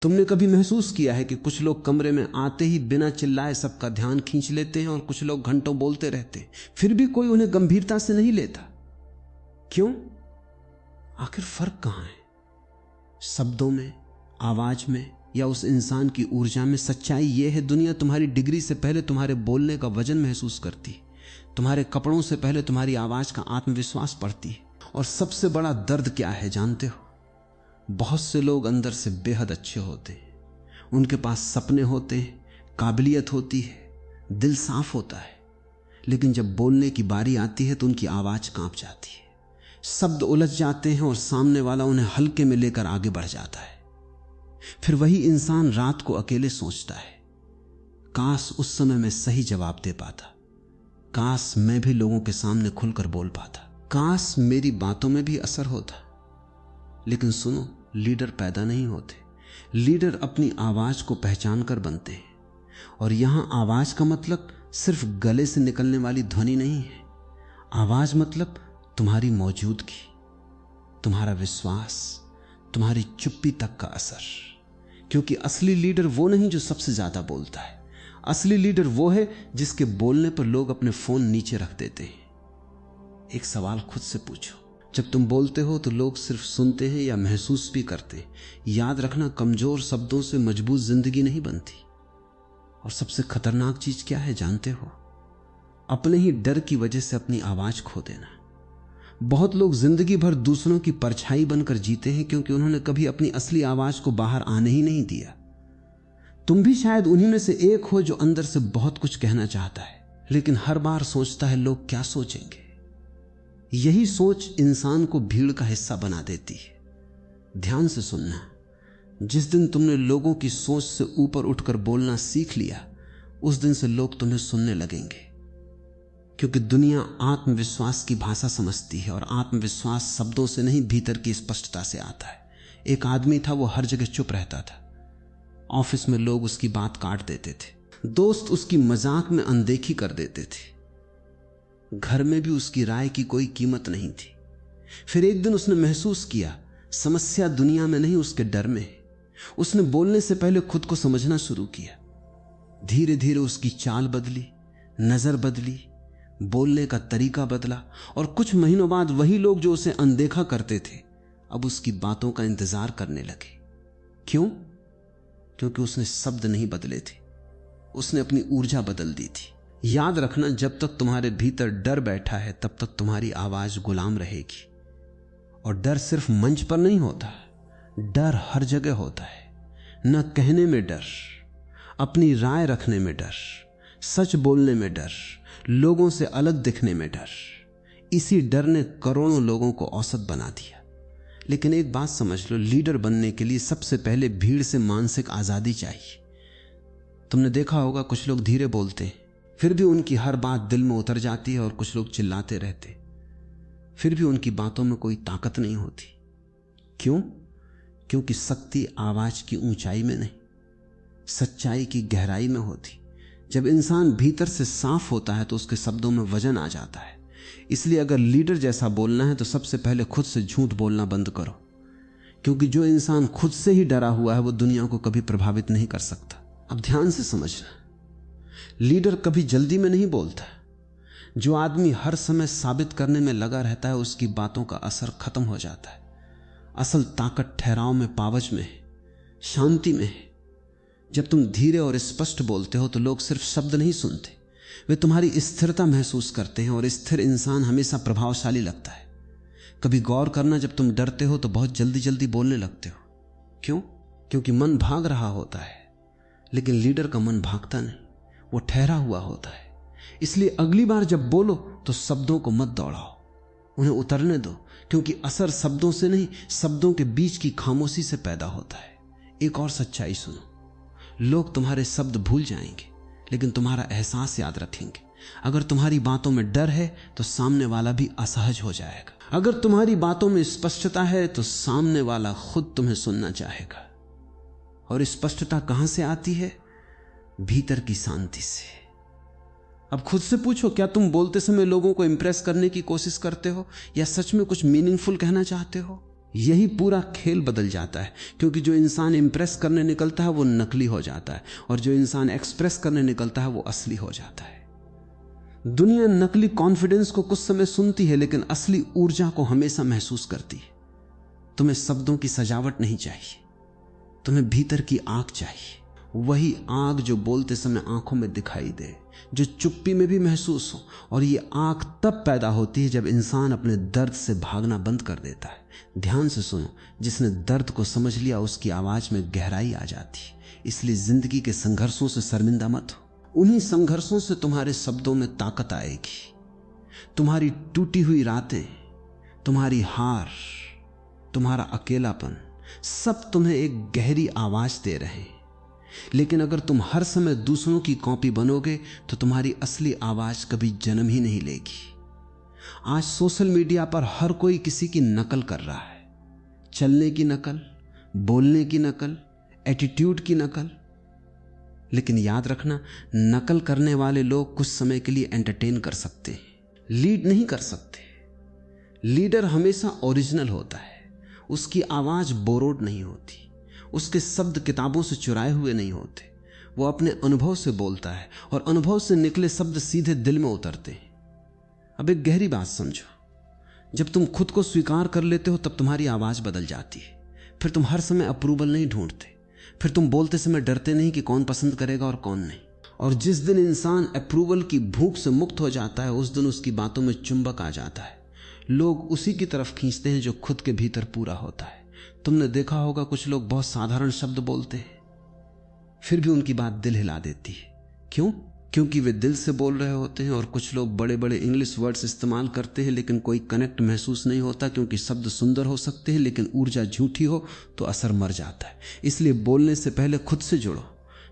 तुमने कभी महसूस किया है कि कुछ लोग कमरे में आते ही बिना चिल्लाए सबका ध्यान खींच लेते हैं और कुछ लोग घंटों बोलते रहते हैं, फिर भी कोई उन्हें गंभीरता से नहीं लेता? क्यों? आखिर फर्क कहां है? शब्दों में, आवाज में, या उस इंसान की ऊर्जा में? सच्चाई यह है, दुनिया तुम्हारी डिग्री से पहले तुम्हारे बोलने का वजन महसूस करती है, तुम्हारे कपड़ों से पहले तुम्हारी आवाज का आत्मविश्वास पड़ती है। और सबसे बड़ा दर्द क्या है जानते हो? बहुत से लोग अंदर से बेहद अच्छे होते हैं, उनके पास सपने होते हैं, काबिलियत होती है, दिल साफ होता है, लेकिन जब बोलने की बारी आती है तो उनकी आवाज कांप जाती है, शब्द उलझ जाते हैं और सामने वाला उन्हें हल्के में लेकर आगे बढ़ जाता है। फिर वही इंसान रात को अकेले सोचता है, काश उस समय मैं सही जवाब दे पाता, काश मैं भी लोगों के सामने खुलकर बोल पाता, काश मेरी बातों में भी असर होता। लेकिन सुनो, लीडर पैदा नहीं होते, लीडर अपनी आवाज को पहचान कर बनते हैं। और यहां आवाज का मतलब सिर्फ गले से निकलने वाली ध्वनि नहीं है। आवाज मतलब तुम्हारी मौजूदगी, तुम्हारा विश्वास, तुम्हारी चुप्पी तक का असर। क्योंकि असली लीडर वो नहीं जो सबसे ज्यादा बोलता है, असली लीडर वो है जिसके बोलने पर लोग अपने फोन नीचे रख देते हैं। एक सवाल खुद से पूछो, जब तुम बोलते हो तो लोग सिर्फ सुनते हैं या महसूस भी करते हैं? याद रखना, कमजोर शब्दों से मजबूत जिंदगी नहीं बनती। और सबसे खतरनाक चीज क्या है जानते हो? अपने ही डर की वजह से अपनी आवाज खो देना। बहुत लोग जिंदगी भर दूसरों की परछाई बनकर जीते हैं क्योंकि उन्होंने कभी अपनी असली आवाज को बाहर आने ही नहीं दिया। तुम भी शायद उन्हीं में से एक हो जो अंदर से बहुत कुछ कहना चाहता है, लेकिन हर बार सोचता है लोग क्या सोचेंगे। यही सोच इंसान को भीड़ का हिस्सा बना देती है। ध्यान से सुनना, जिस दिन तुमने लोगों की सोच से ऊपर उठकर बोलना सीख लिया, उस दिन से लोग तुम्हें सुनने लगेंगे। क्योंकि दुनिया आत्मविश्वास की भाषा समझती है, और आत्मविश्वास शब्दों से नहीं, भीतर की स्पष्टता से आता है। एक आदमी था, वो हर जगह चुप रहता था। ऑफिस में लोग उसकी बात काट देते थे, दोस्त उसकी मजाक में अनदेखी कर देते थे, घर में भी उसकी राय की कोई कीमत नहीं थी। फिर एक दिन उसने महसूस किया, समस्या दुनिया में नहीं, उसके डर में है। उसने बोलने से पहले खुद को समझना शुरू किया। धीरे धीरे उसकी चाल बदली, नजर बदली, बोलने का तरीका बदला, और कुछ महीनों बाद वही लोग जो उसे अनदेखा करते थे अब उसकी बातों का इंतजार करने लगे। क्यों? क्योंकि उसने शब्द नहीं बदले थे, उसने अपनी ऊर्जा बदल दी थी। याद रखना, जब तक तुम्हारे भीतर डर बैठा है तब तक तुम्हारी आवाज गुलाम रहेगी। और डर सिर्फ मंच पर नहीं होता, डर हर जगह होता है। न कहने में डर, अपनी राय रखने में डर, सच बोलने में डर, लोगों से अलग दिखने में डर। इसी डर ने करोड़ों लोगों को औसत बना दिया। लेकिन एक बात समझ लो, लीडर बनने के लिए सबसे पहले भीड़ से मानसिक आजादी चाहिए। तुमने देखा होगा, कुछ लोग धीरे बोलते हैं, फिर भी उनकी हर बात दिल में उतर जाती है, और कुछ लोग चिल्लाते रहते, फिर भी उनकी बातों में कोई ताकत नहीं होती। क्यों? क्योंकि शक्ति आवाज की ऊंचाई में नहीं, सच्चाई की गहराई में होती। जब इंसान भीतर से साफ होता है तो उसके शब्दों में वजन आ जाता है। इसलिए अगर लीडर जैसा बोलना है तो सबसे पहले खुद से झूठ बोलना बंद करो, क्योंकि जो इंसान खुद से ही डरा हुआ है वो दुनिया को कभी प्रभावित नहीं कर सकता। अब ध्यान से समझना, लीडर कभी जल्दी में नहीं बोलता। जो आदमी हर समय साबित करने में लगा रहता है उसकी बातों का असर खत्म हो जाता है। असल ताकत ठहराव में, पावज में है, शांति में है। जब तुम धीरे और स्पष्ट बोलते हो तो लोग सिर्फ शब्द नहीं सुनते, वे तुम्हारी स्थिरता महसूस करते हैं, और स्थिर इंसान हमेशा प्रभावशाली लगता है। कभी गौर करना, जब तुम डरते हो तो बहुत जल्दी जल्दी बोलने लगते हो। क्यों? क्योंकि मन भाग रहा होता है, लेकिन लीडर का मन भागता नहीं, वो ठहरा हुआ होता है। इसलिए अगली बार जब बोलो तो शब्दों को मत दौड़ाओ, उन्हें उतरने दो, क्योंकि असर शब्दों से नहीं, शब्दों के बीच की खामोशी से पैदा होता है। एक और सच्चाई सुनो, लोग तुम्हारे शब्द भूल जाएंगे लेकिन तुम्हारा एहसास याद रखेंगे। अगर तुम्हारी बातों में डर है तो सामने वाला भी असहज हो जाएगा। अगर तुम्हारी बातों में स्पष्टता है तो सामने वाला खुद तुम्हें सुनना चाहेगा। और स्पष्टता कहां से आती है? भीतर की शांति से। अब खुद से पूछो, क्या तुम बोलते समय लोगों को इंप्रेस करने की कोशिश करते हो या सच में कुछ मीनिंगफुल कहना चाहते हो? यही पूरा खेल बदल जाता है, क्योंकि जो इंसान इंप्रेस करने निकलता है वो नकली हो जाता है, और जो इंसान एक्सप्रेस करने निकलता है वो असली हो जाता है। दुनिया नकली कॉन्फिडेंस को कुछ समय सुनती है, लेकिन असली ऊर्जा को हमेशा महसूस करती है। तुम्हें शब्दों की सजावट नहीं चाहिए, तुम्हें भीतर की आग चाहिए, वही आग जो बोलते समय आंखों में दिखाई दे, जो चुप्पी में भी महसूस हो। और ये आग तब पैदा होती है जब इंसान अपने दर्द से भागना बंद कर देता है। ध्यान से सुनो, जिसने दर्द को समझ लिया उसकी आवाज में गहराई आ जाती है। इसलिए जिंदगी के संघर्षों से शर्मिंदा मत हो, उन्हीं संघर्षों से तुम्हारे शब्दों में ताकत आएगी। तुम्हारी टूटी हुई रातें, तुम्हारी हार, तुम्हारा अकेलापन, सब तुम्हें एक गहरी आवाज दे रहे हैं। लेकिन अगर तुम हर समय दूसरों की कॉपी बनोगे तो तुम्हारी असली आवाज कभी जन्म ही नहीं लेगी। आज सोशल मीडिया पर हर कोई किसी की नकल कर रहा है, चलने की नकल, बोलने की नकल, एटीट्यूड की नकल। लेकिन याद रखना, नकल करने वाले लोग कुछ समय के लिए एंटरटेन कर सकते हैं, लीड नहीं कर सकते। लीडर हमेशा ओरिजिनल होता है, उसकी आवाज बोरोड नहीं होती, उसके शब्द किताबों से चुराए हुए नहीं होते। वो अपने अनुभव से बोलता है और अनुभव से निकले शब्द सीधे दिल में उतरते हैं। अब एक गहरी बात समझो, जब तुम खुद को स्वीकार कर लेते हो तब तुम्हारी आवाज बदल जाती है। फिर तुम हर समय अप्रूवल नहीं ढूंढते, फिर तुम बोलते समय डरते नहीं कि कौन पसंद करेगा और कौन नहीं। और जिस दिन इंसान अप्रूवल की भूख से मुक्त हो जाता है, उस दिन उसकी बातों में चुंबक आ जाता है। लोग उसी की तरफ खींचते हैं जो खुद के भीतर पूरा होता है। तुमने देखा होगा कुछ लोग बहुत साधारण शब्द बोलते हैं, फिर भी उनकी बात दिल हिला देती है। क्यों? क्योंकि वे दिल से बोल रहे होते हैं। और कुछ लोग बड़े बड़े इंग्लिश वर्ड्स इस्तेमाल करते हैं, लेकिन कोई कनेक्ट महसूस नहीं होता, क्योंकि शब्द सुंदर हो सकते हैं लेकिन ऊर्जा झूठी हो तो असर मर जाता है। इसलिए बोलने से पहले खुद से जुड़ो।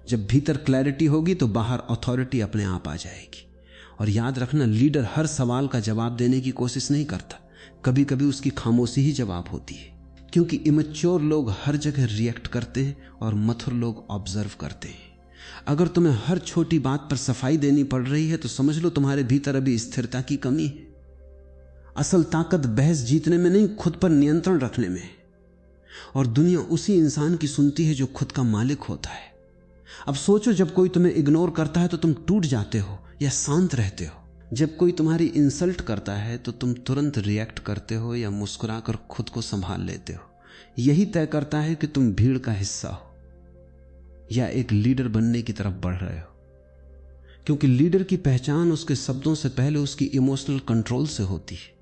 जब भीतर क्लैरिटी होगी तो बाहर अथॉरिटी अपने आप आ जाएगी। और याद रखना, लीडर हर सवाल का जवाब देने की कोशिश नहीं करता, कभी कभी उसकी खामोशी ही जवाब होती है। क्योंकि इमेच्योर लोग हर जगह रिएक्ट करते हैं और मथुर लोग ऑब्जर्व करते हैं। अगर तुम्हें हर छोटी बात पर सफाई देनी पड़ रही है तो समझ लो तुम्हारे भीतर अभी स्थिरता की कमी है। असल ताकत बहस जीतने में नहीं, खुद पर नियंत्रण रखने में। और दुनिया उसी इंसान की सुनती है जो खुद का मालिक होता है। अब सोचो, जब कोई तुम्हें इग्नोर करता है तो तुम टूट जाते हो या शांत रहते हो? जब कोई तुम्हारी इंसल्ट करता है तो तुम तुरंत रिएक्ट करते हो या मुस्कुराकर खुद को संभाल लेते हो? यही तय करता है कि तुम भीड़ का हिस्सा हो या एक लीडर बनने की तरफ बढ़ रहे हो। क्योंकि लीडर की पहचान उसके शब्दों से पहले उसकी इमोशनल कंट्रोल से होती है।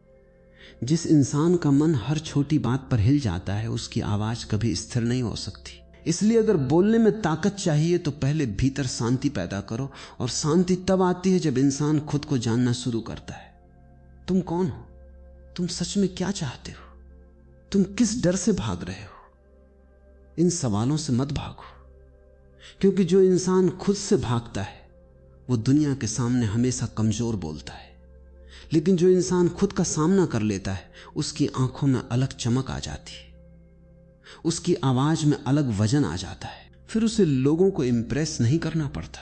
जिस इंसान का मन हर छोटी बात पर हिल जाता है, उसकी आवाज कभी स्थिर नहीं हो सकती। इसलिए अगर बोलने में ताकत चाहिए तो पहले भीतर शांति पैदा करो। और शांति तब आती है जब इंसान खुद को जानना शुरू करता है। तुम कौन हो? तुम सच में क्या चाहते हो? तुम किस डर से भाग रहे हो? इन सवालों से मत भागो, क्योंकि जो इंसान खुद से भागता है वो दुनिया के सामने हमेशा कमजोर बोलता है। लेकिन जो इंसान खुद का सामना कर लेता है, उसकी आंखों में अलग चमक आ जाती है, उसकी आवाज में अलग वजन आ जाता है। फिर उसे लोगों को इंप्रेस नहीं करना पड़ता,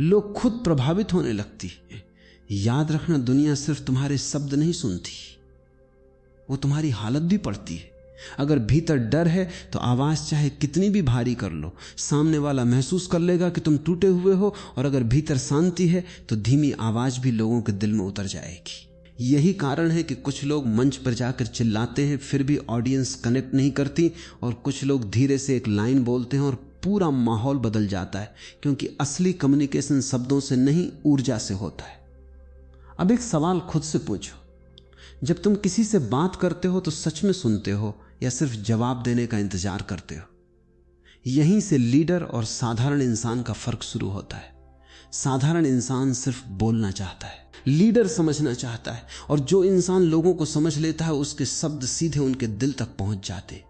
लोग खुद प्रभावित होने लगती है। याद रखना, दुनिया सिर्फ तुम्हारे शब्द नहीं सुनती, वो तुम्हारी हालत भी पढ़ती है। अगर भीतर डर है तो आवाज चाहे कितनी भी भारी कर लो, सामने वाला महसूस कर लेगा कि तुम टूटे हुए हो। और अगर भीतर शांति है तो धीमी आवाज भी लोगों के दिल में उतर जाएगी। यही कारण है कि कुछ लोग मंच पर जाकर चिल्लाते हैं, फिर भी ऑडियंस कनेक्ट नहीं करती, और कुछ लोग धीरे से एक लाइन बोलते हैं और पूरा माहौल बदल जाता है। क्योंकि असली कम्युनिकेशन शब्दों से नहीं, ऊर्जा से होता है। अब एक सवाल खुद से पूछो, जब तुम किसी से बात करते हो तो सच में सुनते हो या सिर्फ जवाब देने का इंतजार करते हो? यहीं से लीडर और साधारण इंसान का फर्क शुरू होता है। साधारण इंसान सिर्फ बोलना चाहता है, लीडर समझना चाहता है। और जो इंसान लोगों को समझ लेता है, उसके शब्द सीधे उनके दिल तक पहुंच जाते।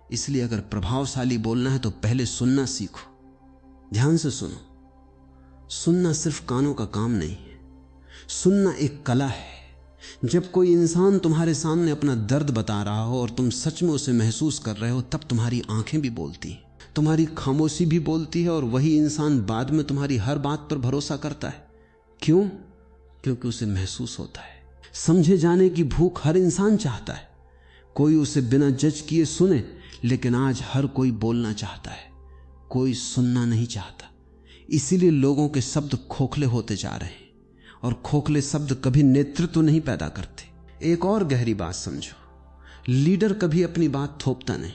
इसलिए अगर प्रभावशाली बोलना है तो पहले सुनना सीखो। ध्यान से सुनो। सुनना सिर्फ कानों का काम नहीं है, सुनना एक कला है। जब कोई इंसान तुम्हारे सामने अपना दर्द बता रहा हो और तुम सच में उसे महसूस कर रहे हो, तब तुम्हारी आंखें भी बोलती हैं, तुम्हारी खामोशी भी बोलती है। और वही इंसान बाद में तुम्हारी हर बात पर भरोसा करता है। क्यों? क्योंकि उसे महसूस होता है। समझे जाने की भूख हर इंसान चाहता है, कोई उसे बिना जज किए सुने, लेकिन आज हर कोई बोलना चाहता है, कोई सुनना नहीं चाहता। इसीलिए लोगों के शब्द खोखले होते जा रहे हैं, और खोखले शब्द कभी नेतृत्व नहीं पैदा करते। एक और गहरी बात समझो, लीडर कभी अपनी बात थोपता नहीं,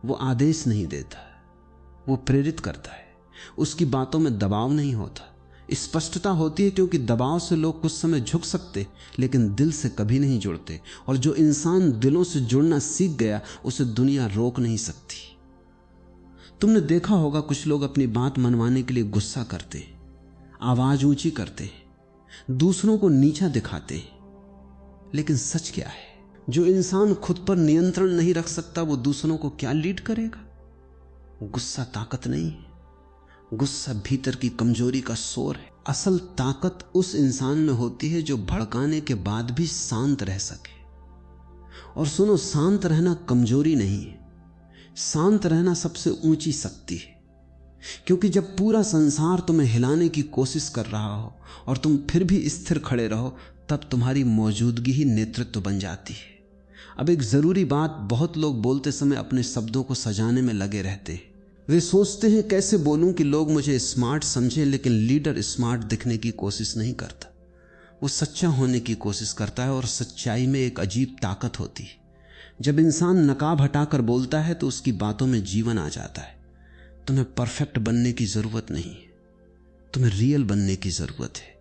वो आदेश नहीं देता, वो प्रेरित करता है। उसकी बातों में दबाव नहीं होता, स्पष्टता होती है, क्योंकि दबाव से लोग कुछ समय झुक सकते, लेकिन दिल से कभी नहीं जुड़ते। और जो इंसान दिलों से जुड़ना सीख गया, उसे दुनिया रोक नहीं सकती। तुमने देखा होगा कुछ लोग अपनी बात मनवाने के लिए गुस्सा करते, आवाज ऊंची करते, दूसरों को नीचा दिखाते। लेकिन सच क्या है? जो इंसान खुद पर नियंत्रण नहीं रख सकता, वो दूसरों को क्या लीड करेगा? गुस्सा ताकत नहीं है, गुस्सा भीतर की कमजोरी का शोर है। असल ताकत उस इंसान में होती है जो भड़काने के बाद भी शांत रह सके। और सुनो, शांत रहना कमजोरी नहीं है, शांत रहना सबसे ऊंची शक्ति है। क्योंकि जब पूरा संसार तुम्हें हिलाने की कोशिश कर रहा हो और तुम फिर भी स्थिर खड़े रहो, तब तुम्हारी मौजूदगी ही नेतृत्व बन जाती है। अब एक जरूरी बात, बहुत लोग बोलते समय अपने शब्दों को सजाने में लगे रहते हैं। वे सोचते हैं कैसे बोलूं कि लोग मुझे स्मार्ट समझें, लेकिन लीडर स्मार्ट दिखने की कोशिश नहीं करता, वो सच्चा होने की कोशिश करता है। और सच्चाई में एक अजीब ताकत होती है। जब इंसान नकाब हटाकर बोलता है तो उसकी बातों में जीवन आ जाता है। तुम्हें परफेक्ट बनने की जरूरत नहीं है, तुम्हें रियल बनने की जरूरत है।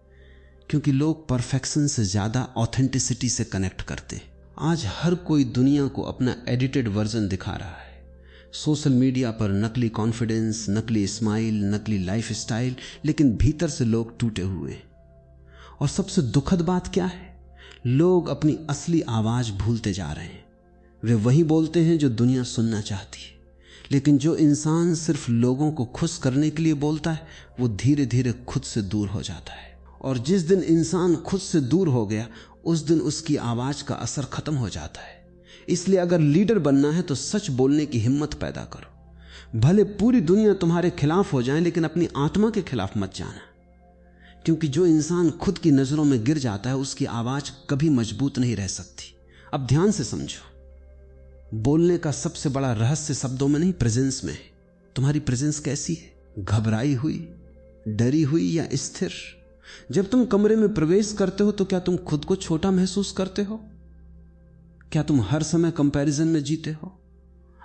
क्योंकि लोग परफेक्शन से ज्यादा ऑथेंटिसिटी से कनेक्ट करते हैं। आज हर कोई दुनिया को अपना एडिटेड वर्जन दिखा रहा है। सोशल मीडिया पर नकली कॉन्फिडेंस, नकली स्माइल, नकली लाइफस्टाइल, लेकिन भीतर से लोग टूटे हुए हैं। और सबसे दुखद बात क्या है? लोग अपनी असली आवाज भूलते जा रहे हैं। वे वही बोलते हैं जो दुनिया सुनना चाहती है, लेकिन जो इंसान सिर्फ लोगों को खुश करने के लिए बोलता है, वो धीरे धीरे खुद से दूर हो जाता है। और जिस दिन इंसान खुद से दूर हो गया, उस दिन उसकी आवाज का असर खत्म हो जाता है। इसलिए अगर लीडर बनना है तो सच बोलने की हिम्मत पैदा करो। भले पूरी दुनिया तुम्हारे खिलाफ हो जाए, लेकिन अपनी आत्मा के खिलाफ मत जाना। क्योंकि जो इंसान खुद की नजरों में गिर जाता है, उसकी आवाज कभी मजबूत नहीं रह सकती। अब ध्यान से समझो, बोलने का सबसे बड़ा रहस्य शब्दों में नहीं, प्रेजेंस में है। तुम्हारी प्रेजेंस कैसी है? घबराई हुई, डरी हुई या स्थिर? जब तुम कमरे में प्रवेश करते हो तो क्या तुम खुद को छोटा महसूस करते हो? क्या तुम हर समय कंपैरिजन में जीते हो?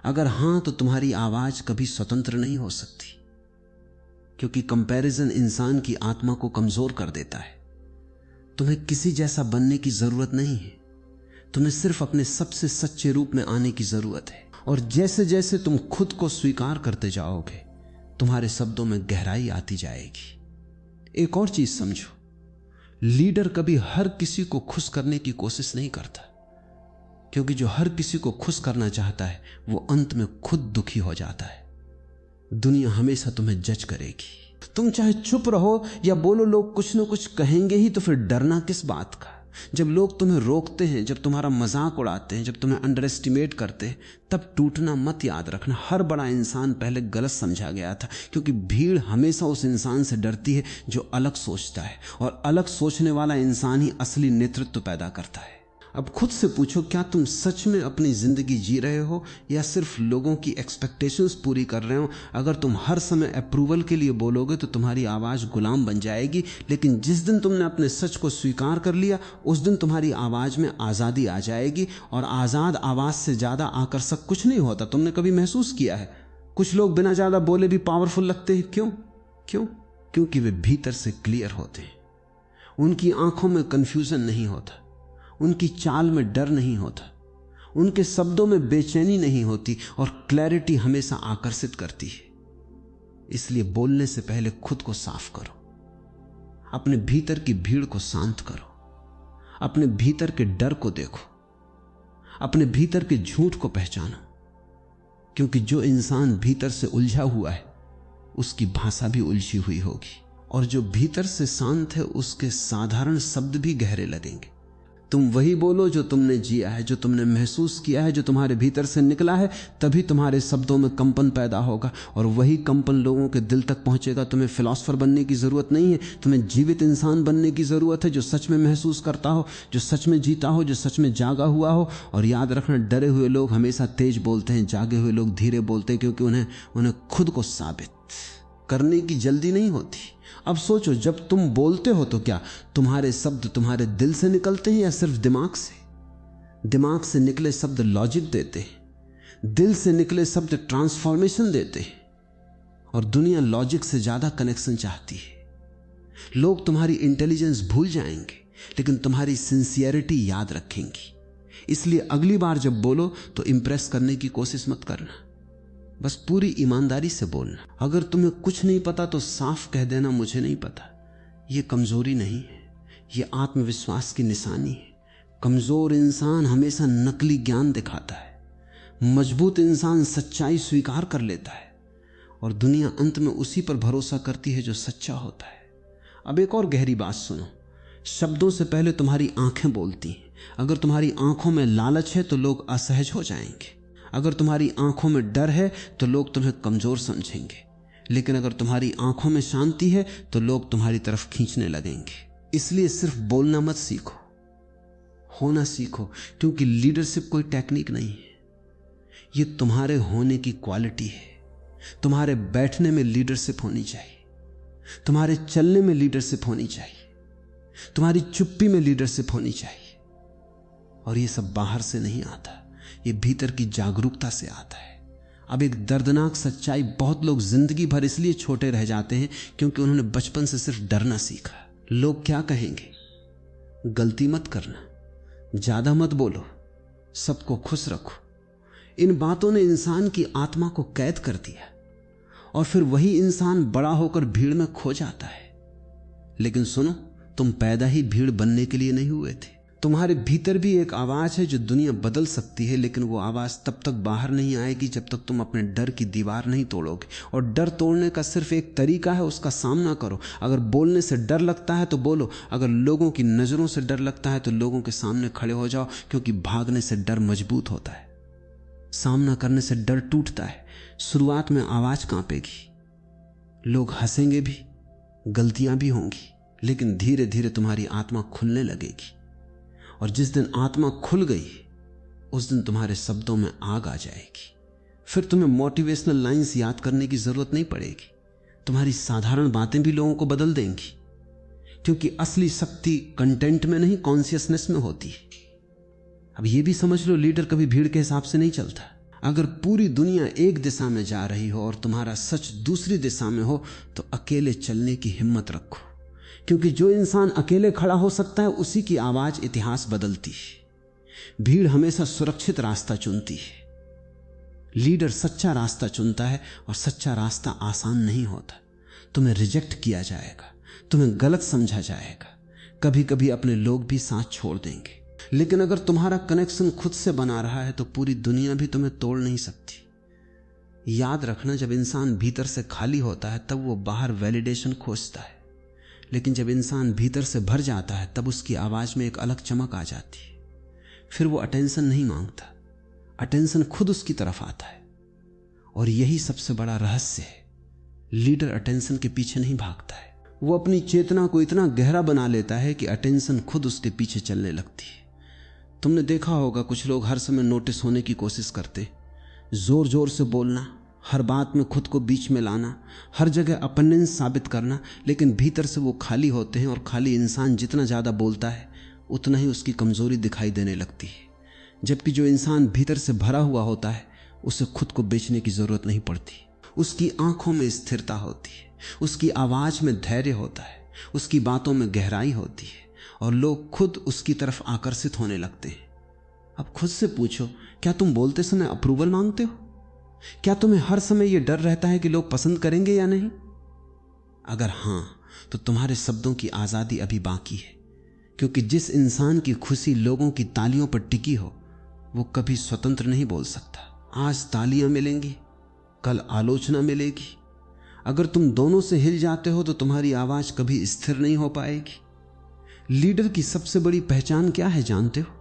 अगर हां, तो तुम्हारी आवाज कभी स्वतंत्र नहीं हो सकती। क्योंकि कंपैरिजन इंसान की आत्मा को कमजोर कर देता है। तुम्हें किसी जैसा बनने की जरूरत नहीं है, तुम्हें सिर्फ अपने सबसे सच्चे रूप में आने की जरूरत है। और जैसे जैसे तुम खुद को स्वीकार करते जाओगे, तुम्हारे शब्दों में गहराई आती जाएगी। एक और चीज समझो, लीडर कभी हर किसी को खुश करने की कोशिश नहीं करता। क्योंकि जो हर किसी को खुश करना चाहता है, वो अंत में खुद दुखी हो जाता है। दुनिया हमेशा तुम्हें जज करेगी। तुम चाहे चुप रहो या बोलो, लोग कुछ ना कुछ कहेंगे ही, तो फिर डरना किस बात का? जब लोग तुम्हें रोकते हैं, जब तुम्हारा मजाक उड़ाते हैं, जब तुम्हें अंडर एस्टिमेट करते हैं, तब टूटना मत याद रखना। हर बड़ा इंसान पहले गलत समझा गया था। क्योंकि भीड़ हमेशा उस इंसान से डरती है जो अलग सोचता है, और अलग सोचने वाला इंसान ही असली नेतृत्व पैदा करता है। अब खुद से पूछो, क्या तुम सच में अपनी जिंदगी जी रहे हो या सिर्फ लोगों की एक्सपेक्टेशंस पूरी कर रहे हो? अगर तुम हर समय अप्रूवल के लिए बोलोगे तो तुम्हारी आवाज गुलाम बन जाएगी। लेकिन जिस दिन तुमने अपने सच को स्वीकार कर लिया, उस दिन तुम्हारी आवाज में आजादी आ जाएगी। और आजाद आवाज से ज्यादा आकर्षक कुछ नहीं होता। तुमने कभी महसूस किया है, कुछ लोग बिना ज्यादा बोले भी पावरफुल लगते हैं। क्यों? क्योंकि वे भीतर से क्लियर होते हैं। उनकी आंखों में कंफ्यूजन नहीं होता, उनकी चाल में डर नहीं होता, उनके शब्दों में बेचैनी नहीं होती, और क्लैरिटी हमेशा आकर्षित करती है। इसलिए बोलने से पहले खुद को साफ करो, अपने भीतर की भीड़ को शांत करो, अपने भीतर के डर को देखो, अपने भीतर के झूठ को पहचानो। क्योंकि जो इंसान भीतर से उलझा हुआ है, उसकी भाषा भी उलझी हुई होगी। और जो भीतर से शांत है, उसके साधारण शब्द भी गहरे लगेंगे। तुम वही बोलो जो तुमने जिया है, जो तुमने महसूस किया है, जो तुम्हारे भीतर से निकला है, तभी तुम्हारे शब्दों में कंपन पैदा होगा और वही कंपन लोगों के दिल तक पहुंचेगा। तुम्हें फिलॉसफर बनने की जरूरत नहीं है, तुम्हें जीवित इंसान बनने की जरूरत है, जो सच में महसूस करता हो, जो सच में जीता हो, जो सच में जागा हुआ हो। और याद रखना, डरे हुए लोग हमेशा तेज बोलते हैं, जागे हुए लोग धीरे बोलते हैं, क्योंकि उन्हें खुद को साबित करने की जल्दी नहीं होती। अब सोचो, जब तुम बोलते हो तो क्या तुम्हारे शब्द तुम्हारे दिल से निकलते हैं या सिर्फ दिमाग से? दिमाग से निकले शब्द लॉजिक देते हैं, दिल से निकले शब्द ट्रांसफॉर्मेशन देते हैं। और दुनिया लॉजिक से ज्यादा कनेक्शन चाहती है। लोग तुम्हारी इंटेलिजेंस भूल जाएंगे, लेकिन तुम्हारी सिंसियरिटी याद रखेंगी। इसलिए अगली बार जब बोलो तो इंप्रेस करने की कोशिश मत करना, बस पूरी ईमानदारी से बोलना। अगर तुम्हें कुछ नहीं पता तो साफ कह देना, मुझे नहीं पता। यह कमजोरी नहीं है, यह आत्मविश्वास की निशानी है। कमजोर इंसान हमेशा नकली ज्ञान दिखाता है, मजबूत इंसान सच्चाई स्वीकार कर लेता है, और दुनिया अंत में उसी पर भरोसा करती है जो सच्चा होता है। अब एक और गहरी बात सुनो, शब्दों से पहले तुम्हारी आंखें बोलती हैं। अगर तुम्हारी आंखों में लालच है तो लोग असहज हो जाएंगे। अगर तुम्हारी आंखों में डर है तो लोग तुम्हें कमजोर समझेंगे। लेकिन अगर तुम्हारी आंखों में शांति है तो लोग तुम्हारी तरफ खींचने लगेंगे। इसलिए सिर्फ बोलना मत सीखो, होना सीखो। क्योंकि लीडरशिप कोई टेक्निक नहीं है, ये तुम्हारे होने की क्वालिटी है। तुम्हारे बैठने में लीडरशिप होनी चाहिए, तुम्हारे चलने में लीडरशिप होनी चाहिए, तुम्हारी चुप्पी में लीडरशिप होनी चाहिए। और ये सब बाहर से नहीं आता, ये भीतर की जागरूकता से आता है। अब एक दर्दनाक सच्चाई, बहुत लोग जिंदगी भर इसलिए छोटे रह जाते हैं क्योंकि उन्होंने बचपन से सिर्फ डरना सीखा। लोग क्या कहेंगे, गलती मत करना, ज्यादा मत बोलो, सबको खुश रखो। इन बातों ने इंसान की आत्मा को कैद कर दिया और फिर वही इंसान बड़ा होकर भीड़ में खो जाता है। लेकिन सुनो, तुम पैदा ही भीड़ बनने के लिए नहीं हुए थे। तुम्हारे भीतर भी एक आवाज है जो दुनिया बदल सकती है, लेकिन वो आवाज तब तक बाहर नहीं आएगी जब तक तुम अपने डर की दीवार नहीं तोड़ोगे। और डर तोड़ने का सिर्फ एक तरीका है, उसका सामना करो। अगर बोलने से डर लगता है तो बोलो, अगर लोगों की नजरों से डर लगता है तो लोगों के सामने खड़े हो जाओ, क्योंकि भागने से डर मजबूत होता है, सामना करने से डर टूटता है। शुरुआत में आवाज कांपेगी, लोग हंसेंगे भी, गलतियां भी होंगी, लेकिन धीरे धीरे तुम्हारी आत्मा खुलने लगेगी। और जिस दिन आत्मा खुल गई, उस दिन तुम्हारे शब्दों में आग आ जाएगी। फिर तुम्हें मोटिवेशनल लाइंस याद करने की जरूरत नहीं पड़ेगी। तुम्हारी साधारण बातें भी लोगों को बदल देंगी, क्योंकि असली शक्ति कंटेंट में नहीं, कॉन्शियसनेस में होती है। अब यह भी समझ लो, लीडर कभी भीड़ के हिसाब से नहीं चलता। अगर पूरी दुनिया एक दिशा में जा रही हो और तुम्हारा सच दूसरी दिशा में हो, तो अकेले चलने की हिम्मत रखो, क्योंकि जो इंसान अकेले खड़ा हो सकता है, उसी की आवाज इतिहास बदलती है। भीड़ हमेशा सुरक्षित रास्ता चुनती है, लीडर सच्चा रास्ता चुनता है, और सच्चा रास्ता आसान नहीं होता। तुम्हें रिजेक्ट किया जाएगा, तुम्हें गलत समझा जाएगा, कभी कभी अपने लोग भी साथ छोड़ देंगे। लेकिन अगर तुम्हारा कनेक्शन खुद से बना रहा है तो पूरी दुनिया भी तुम्हें तोड़ नहीं सकती। याद रखना, जब इंसान भीतर से खाली होता है तब वो बाहर वैलिडेशन खोजता है, लेकिन जब इंसान भीतर से भर जाता है तब उसकी आवाज में एक अलग चमक आ जाती है। फिर वो अटेंशन नहीं मांगता, अटेंशन खुद उसकी तरफ आता है। और यही सबसे बड़ा रहस्य है, लीडर अटेंशन के पीछे नहीं भागता है, वो अपनी चेतना को इतना गहरा बना लेता है कि अटेंशन खुद उसके पीछे चलने लगती है। तुमने देखा होगा, कुछ लोग हर समय नोटिस होने की कोशिश करते, जोर जोर से बोलना, हर बात में खुद को बीच में लाना, हर जगह अपेंडेंस साबित करना, लेकिन भीतर से वो खाली होते हैं। और खाली इंसान जितना ज़्यादा बोलता है उतना ही उसकी कमजोरी दिखाई देने लगती है। जबकि जो इंसान भीतर से भरा हुआ होता है, उसे खुद को बेचने की जरूरत नहीं पड़ती। उसकी आंखों में स्थिरता होती है, उसकी आवाज में धैर्य होता है, उसकी बातों में गहराई होती है, और लोग खुद उसकी तरफ आकर्षित होने लगते हैं। अब खुद से पूछो, क्या तुम बोलते समय अप्रूवल मांगते हो? क्या तुम्हें हर समय यह डर रहता है कि लोग पसंद करेंगे या नहीं? अगर हां, तो तुम्हारे शब्दों की आजादी अभी बाकी है, क्योंकि जिस इंसान की खुशी लोगों की तालियों पर टिकी हो, वो कभी स्वतंत्र नहीं बोल सकता। आज तालियां मिलेंगी, कल आलोचना मिलेगी। अगर तुम दोनों से हिल जाते हो तो तुम्हारी आवाज कभी स्थिर नहीं हो पाएगी। लीडर की सबसे बड़ी पहचान क्या है जानते हो?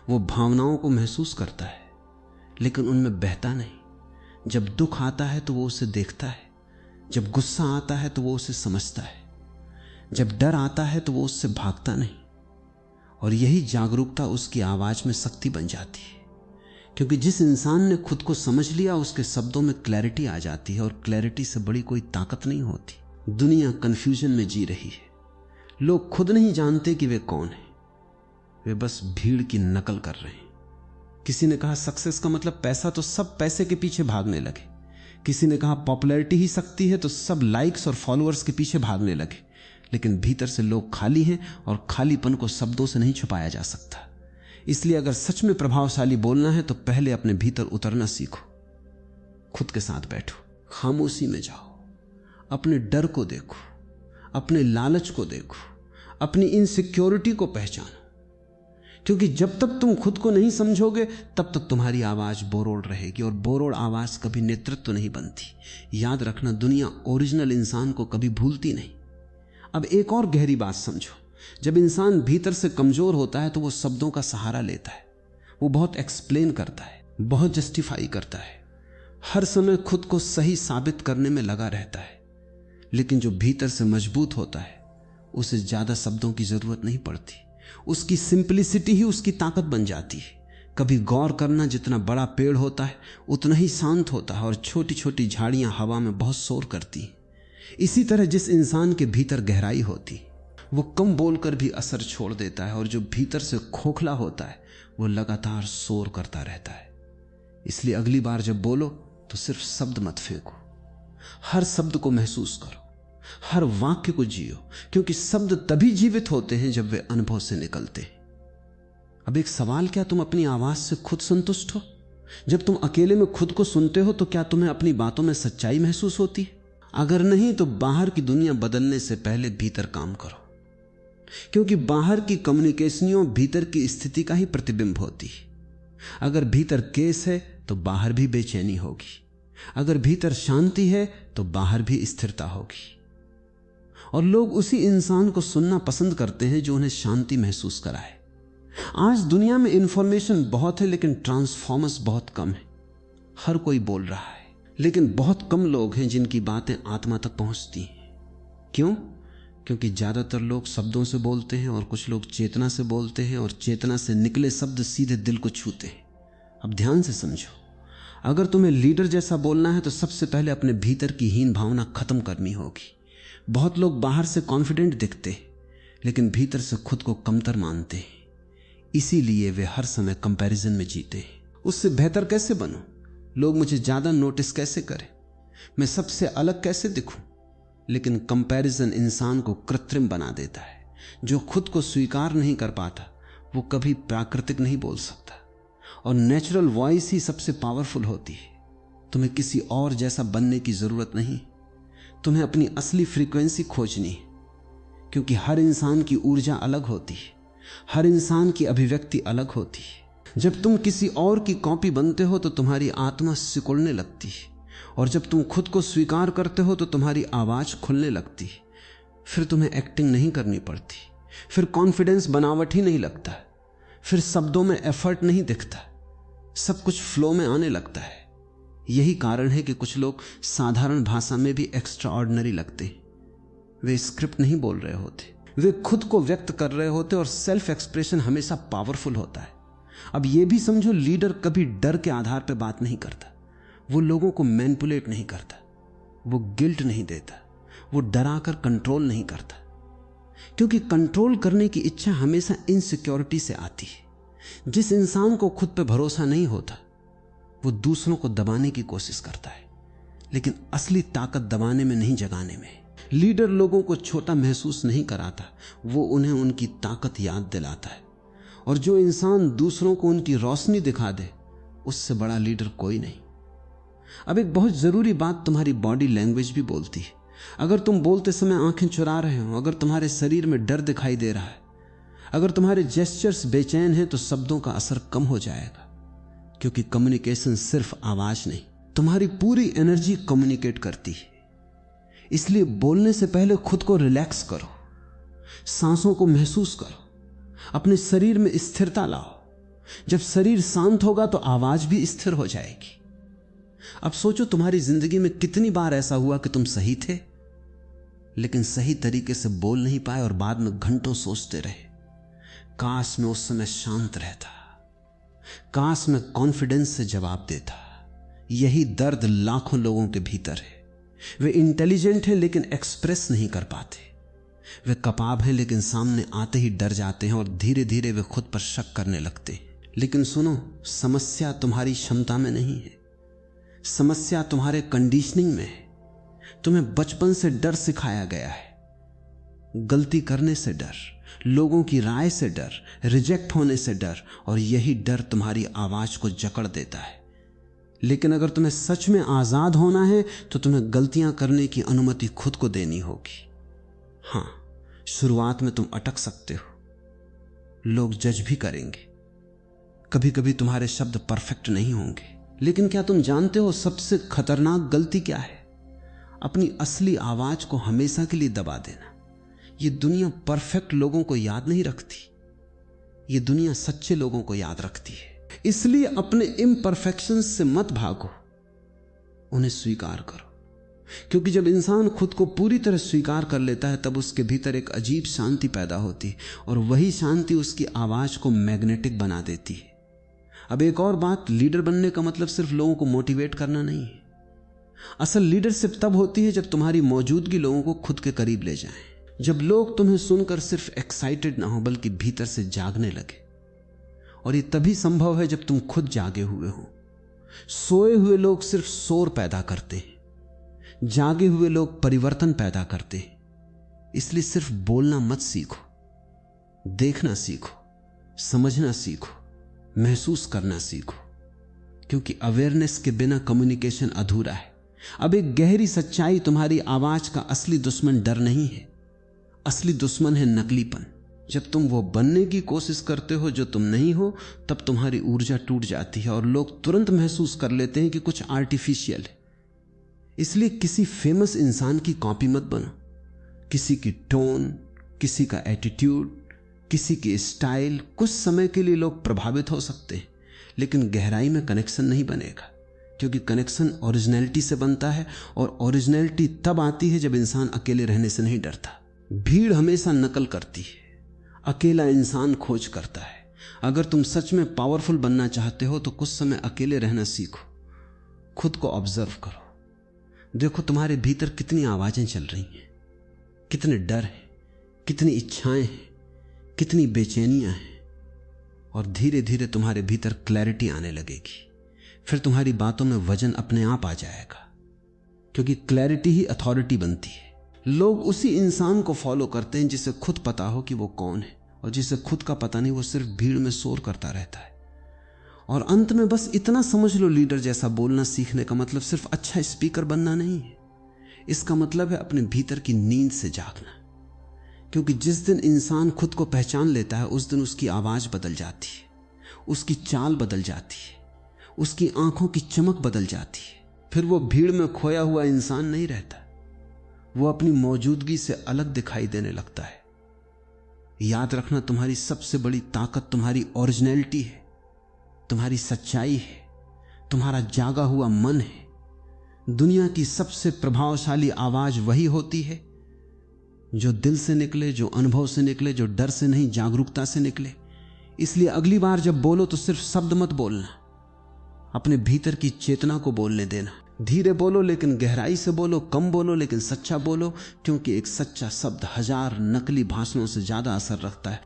वो भावनाओं को महसूस करता है लेकिन उनमें बहता नहीं। जब दुख आता है तो वो उसे देखता है, जब गुस्सा आता है तो वो उसे समझता है, जब डर आता है तो वो उससे भागता नहीं। और यही जागरूकता उसकी आवाज में शक्ति बन जाती है, क्योंकि जिस इंसान ने खुद को समझ लिया उसके शब्दों में क्लैरिटी आ जाती है, और क्लैरिटी से बड़ी कोई ताकत नहीं होती। दुनिया कंफ्यूजन में जी रही है। लोग खुद नहीं जानते कि वे कौन हैं, वे बस भीड़ की नकल कर रहे हैं। किसी ने कहा सक्सेस का मतलब पैसा, तो सब पैसे के पीछे भागने लगे। किसी ने कहा पॉपुलैरिटी ही शक्ति है, तो सब लाइक्स और फॉलोअर्स के पीछे भागने लगे। लेकिन भीतर से लोग खाली हैं, और खालीपन को शब्दों से नहीं छुपाया जा सकता। इसलिए अगर सच में प्रभावशाली बोलना है तो पहले अपने भीतर उतरना सीखो। खुद के साथ बैठो, खामोशी में जाओ, अपने डर को देखो, अपने लालच को देखो, अपनी इनसिक्योरिटी को पहचानो। क्योंकि जब तक तुम खुद को नहीं समझोगे तब तक तुम्हारी आवाज बोरोड़ रहेगी, और बोरोड़ आवाज कभी नेतृत्व नहीं बनती। याद रखना, दुनिया ओरिजिनल इंसान को कभी भूलती नहीं। अब एक और गहरी बात समझो, जब इंसान भीतर से कमजोर होता है तो वो शब्दों का सहारा लेता है। वो बहुत एक्सप्लेन करता है, बहुत जस्टिफाई करता है, हर समय खुद को सही साबित करने में लगा रहता है। लेकिन जो भीतर से मजबूत होता है उसे ज्यादा शब्दों की जरूरत नहीं पड़ती। उसकी सिंपलिसिटी ही उसकी ताकत बन जाती है। कभी गौर करना, जितना बड़ा पेड़ होता है उतना ही शांत होता है, और छोटी छोटी झाड़ियां हवा में बहुत शोर करती हैं। इसी तरह जिस इंसान के भीतर गहराई होती वो कम बोलकर भी असर छोड़ देता है, और जो भीतर से खोखला होता है वो लगातार शोर करता रहता है। इसलिए अगली बार जब बोलो तो सिर्फ शब्द मत फेंको, हर शब्द को महसूस करो, हर वाक्य को जियो, क्योंकि शब्द तभी जीवित होते हैं जब वे अनुभव से निकलते हैं। अब एक सवाल, क्या तुम अपनी आवाज से खुद संतुष्ट हो? जब तुम अकेले में खुद को सुनते हो तो क्या तुम्हें अपनी बातों में सच्चाई महसूस होती है? अगर नहीं तो बाहर की दुनिया बदलने से पहले भीतर काम करो, क्योंकि बाहर की कम्युनिकेशनियों भीतर की स्थिति का ही प्रतिबिंब होती है। अगर भीतर केस है तो बाहर भी बेचैनी होगी, अगर भीतर शांति है तो बाहर भी स्थिरता होगी। और लोग उसी इंसान को सुनना पसंद करते हैं जो उन्हें शांति महसूस कराए। आज दुनिया में इंफॉर्मेशन बहुत है लेकिन ट्रांसफॉर्मर्स बहुत कम है। हर कोई बोल रहा है लेकिन बहुत कम लोग हैं जिनकी बातें आत्मा तक पहुंचती हैं। क्यों? क्योंकि ज्यादातर लोग शब्दों से बोलते हैं और कुछ लोग चेतना से बोलते हैं, और चेतना से निकले शब्द सीधे दिल को छूते हैं। अब ध्यान से समझो, अगर तुम्हें लीडर जैसा बोलना है तो सबसे पहले अपने भीतर की हीन भावना खत्म करनी होगी। बहुत लोग बाहर से कॉन्फिडेंट दिखते हैं लेकिन भीतर से खुद को कमतर मानते हैं, इसीलिए वे हर समय कंपैरिजन में जीते हैं। उससे बेहतर कैसे बनूं? लोग मुझे ज्यादा नोटिस कैसे करें? मैं सबसे अलग कैसे दिखूं? लेकिन कंपैरिजन इंसान को कृत्रिम बना देता है। जो खुद को स्वीकार नहीं कर पाता वो कभी प्राकृतिक नहीं बोल सकता, और नेचुरल वॉइस ही सबसे पावरफुल होती है। तुम्हें किसी और जैसा बनने की जरूरत नहीं, तुम्हें अपनी असली फ्रीक्वेंसी खोजनी है, क्योंकि हर इंसान की ऊर्जा अलग होती है, हर इंसान की अभिव्यक्ति अलग होती है। जब तुम किसी और की कॉपी बनते हो तो तुम्हारी आत्मा सिकुड़ने लगती है, और जब तुम खुद को स्वीकार करते हो तो तुम्हारी आवाज खुलने लगती है। फिर तुम्हें एक्टिंग नहीं करनी पड़ती, फिर कॉन्फिडेंस बनावट ही नहीं लगता, फिर शब्दों में एफर्ट नहीं दिखता, सब कुछ फ्लो में आने लगता है। यही कारण है कि कुछ लोग साधारण भाषा में भी एक्स्ट्रा ऑर्डिनरी लगते हैं। वे स्क्रिप्ट नहीं बोल रहे होते, वे खुद को व्यक्त कर रहे होते, और सेल्फ एक्सप्रेशन हमेशा पावरफुल होता है। अब यह भी समझो, लीडर कभी डर के आधार पर बात नहीं करता, वो लोगों को मैनिपुलेट नहीं करता, वो गिल्ट नहीं देता, वो डराकर कंट्रोल नहीं करता, क्योंकि कंट्रोल करने की इच्छा हमेशा इनसिक्योरिटी से आती है। जिस इंसान को खुद पे भरोसा नहीं होता वो दूसरों को दबाने की कोशिश करता है, लेकिन असली ताकत दबाने में नहीं, जगाने में। लीडर लोगों को छोटा महसूस नहीं कराता, वो उन्हें उनकी ताकत याद दिलाता है। और जो इंसान दूसरों को उनकी रोशनी दिखा दे उससे बड़ा लीडर कोई नहीं। अब एक बहुत जरूरी बात तुम्हारी बॉडी लैंग्वेज भी बोलती है। अगर तुम बोलते समय आंखें चुरा रहे हो, अगर तुम्हारे शरीर में डर दिखाई दे रहा है, अगर तुम्हारे जेस्चर्स बेचैन हैं, तो शब्दों का असर कम हो जाएगा, क्योंकि कम्युनिकेशन सिर्फ आवाज नहीं, तुम्हारी पूरी एनर्जी कम्युनिकेट करती है। इसलिए बोलने से पहले खुद को रिलैक्स करो, सांसों को महसूस करो, अपने शरीर में स्थिरता लाओ। जब शरीर शांत होगा तो आवाज भी स्थिर हो जाएगी। अब सोचो, तुम्हारी जिंदगी में कितनी बार ऐसा हुआ कि तुम सही थे लेकिन सही तरीके से बोल नहीं पाए और बाद में घंटों सोचते रहे, काश मैं उस समय शांत रहता, काश मैं कॉन्फिडेंस से जवाब देता। यही दर्द लाखों लोगों के भीतर है। वे इंटेलिजेंट हैं लेकिन एक्सप्रेस नहीं कर पाते। वे कपाब हैं लेकिन सामने आते ही डर जाते हैं और धीरे धीरे वे खुद पर शक करने लगते हैं। लेकिन सुनो, समस्या तुम्हारी क्षमता में नहीं है, समस्या तुम्हारे कंडीशनिंग में है। तुम्हें बचपन से डर सिखाया गया है, गलती करने से डर, लोगों की राय से डर, रिजेक्ट होने से डर, और यही डर तुम्हारी आवाज को जकड़ देता है। लेकिन अगर तुम्हें सच में आजाद होना है तो तुम्हें गलतियां करने की अनुमति खुद को देनी होगी। हां, शुरुआत में तुम अटक सकते हो, लोग जज भी करेंगे, कभी कभी तुम्हारे शब्द परफेक्ट नहीं होंगे। लेकिन क्या तुम जानते हो सबसे खतरनाक गलती क्या है? अपनी असली आवाज को हमेशा के लिए दबा देना। यह दुनिया परफेक्ट लोगों को याद नहीं रखती, यह दुनिया सच्चे लोगों को याद रखती है। इसलिए अपने इम्परफेक्शंस से मत भागो, उन्हें स्वीकार करो। क्योंकि जब इंसान खुद को पूरी तरह स्वीकार कर लेता है तब उसके भीतर एक अजीब शांति पैदा होती है, और वही शांति उसकी आवाज को मैग्नेटिक बना देती है। अब एक और बात, लीडर बनने का मतलब सिर्फ लोगों को मोटिवेट करना नहीं है। असल लीडरशिप तब होती है जब तुम्हारी मौजूदगी लोगों को खुद के करीब ले जाए, जब लोग तुम्हें सुनकर सिर्फ एक्साइटेड ना हो बल्कि भीतर से जागने लगे। और ये तभी संभव है जब तुम खुद जागे हुए हो। सोए हुए लोग सिर्फ शोर पैदा करते हैं, जागे हुए लोग परिवर्तन पैदा करते हैं। इसलिए सिर्फ बोलना मत सीखो, देखना सीखो, समझना सीखो, महसूस करना सीखो। क्योंकि अवेयरनेस के बिना कम्युनिकेशन अधूरा है। अब एक गहरी सच्चाई, तुम्हारी आवाज का असली दुश्मन डर नहीं है, असली दुश्मन है नकलीपन। जब तुम वो बनने की कोशिश करते हो जो तुम नहीं हो, तब तुम्हारी ऊर्जा टूट जाती है और लोग तुरंत महसूस कर लेते हैं कि कुछ आर्टिफिशियल है। इसलिए किसी फेमस इंसान की कॉपी मत बनो। किसी की टोन, किसी का एटीट्यूड, किसी की स्टाइल, कुछ समय के लिए लोग प्रभावित हो सकते हैं, लेकिन गहराई में कनेक्शन नहीं बनेगा। क्योंकि कनेक्शन ओरिजिनलिटी से बनता है, और ओरिजिनलिटी तब आती है जब इंसान अकेले रहने से नहीं डरता। भीड़ हमेशा नकल करती है, अकेला इंसान खोज करता है। अगर तुम सच में पावरफुल बनना चाहते हो तो कुछ समय अकेले रहना सीखो, खुद को ऑब्जर्व करो। देखो तुम्हारे भीतर कितनी आवाजें चल रही हैं, कितने डर हैं, कितनी इच्छाएं हैं, कितनी बेचैनियां हैं, और धीरे धीरे तुम्हारे भीतर क्लैरिटी आने लगेगी। फिर तुम्हारी बातों में वजन अपने आप आ जाएगा, क्योंकि क्लैरिटी ही अथॉरिटी बनती है। लोग उसी इंसान को फॉलो करते हैं जिसे खुद पता हो कि वो कौन है, और जिसे खुद का पता नहीं वो सिर्फ भीड़ में शोर करता रहता है। और अंत में बस इतना समझ लो, लीडर जैसा बोलना सीखने का मतलब सिर्फ अच्छा स्पीकर बनना नहीं है। इसका मतलब है अपने भीतर की नींद से जागना। क्योंकि जिस दिन इंसान खुद को पहचान लेता है उस दिन उसकी आवाज बदल जाती है, उसकी चाल बदल जाती है, उसकी आंखों की चमक बदल जाती है। फिर वो भीड़ में खोया हुआ इंसान नहीं रहता, वो अपनी मौजूदगी से अलग दिखाई देने लगता है। याद रखना, तुम्हारी सबसे बड़ी ताकत तुम्हारी ओरिजिनलिटी है, तुम्हारी सच्चाई है, तुम्हारा जागा हुआ मन है। दुनिया की सबसे प्रभावशाली आवाज वही होती है जो दिल से निकले, जो अनुभव से निकले, जो डर से नहीं जागरूकता से निकले। इसलिए अगली बार जब बोलो तो सिर्फ शब्द मत बोलना, अपने भीतर की चेतना को बोलने देना। धीरे बोलो लेकिन गहराई से बोलो, कम बोलो लेकिन सच्चा बोलो, क्योंकि एक सच्चा शब्द 1000 नकली भाषणों से ज्यादा असर रखता है।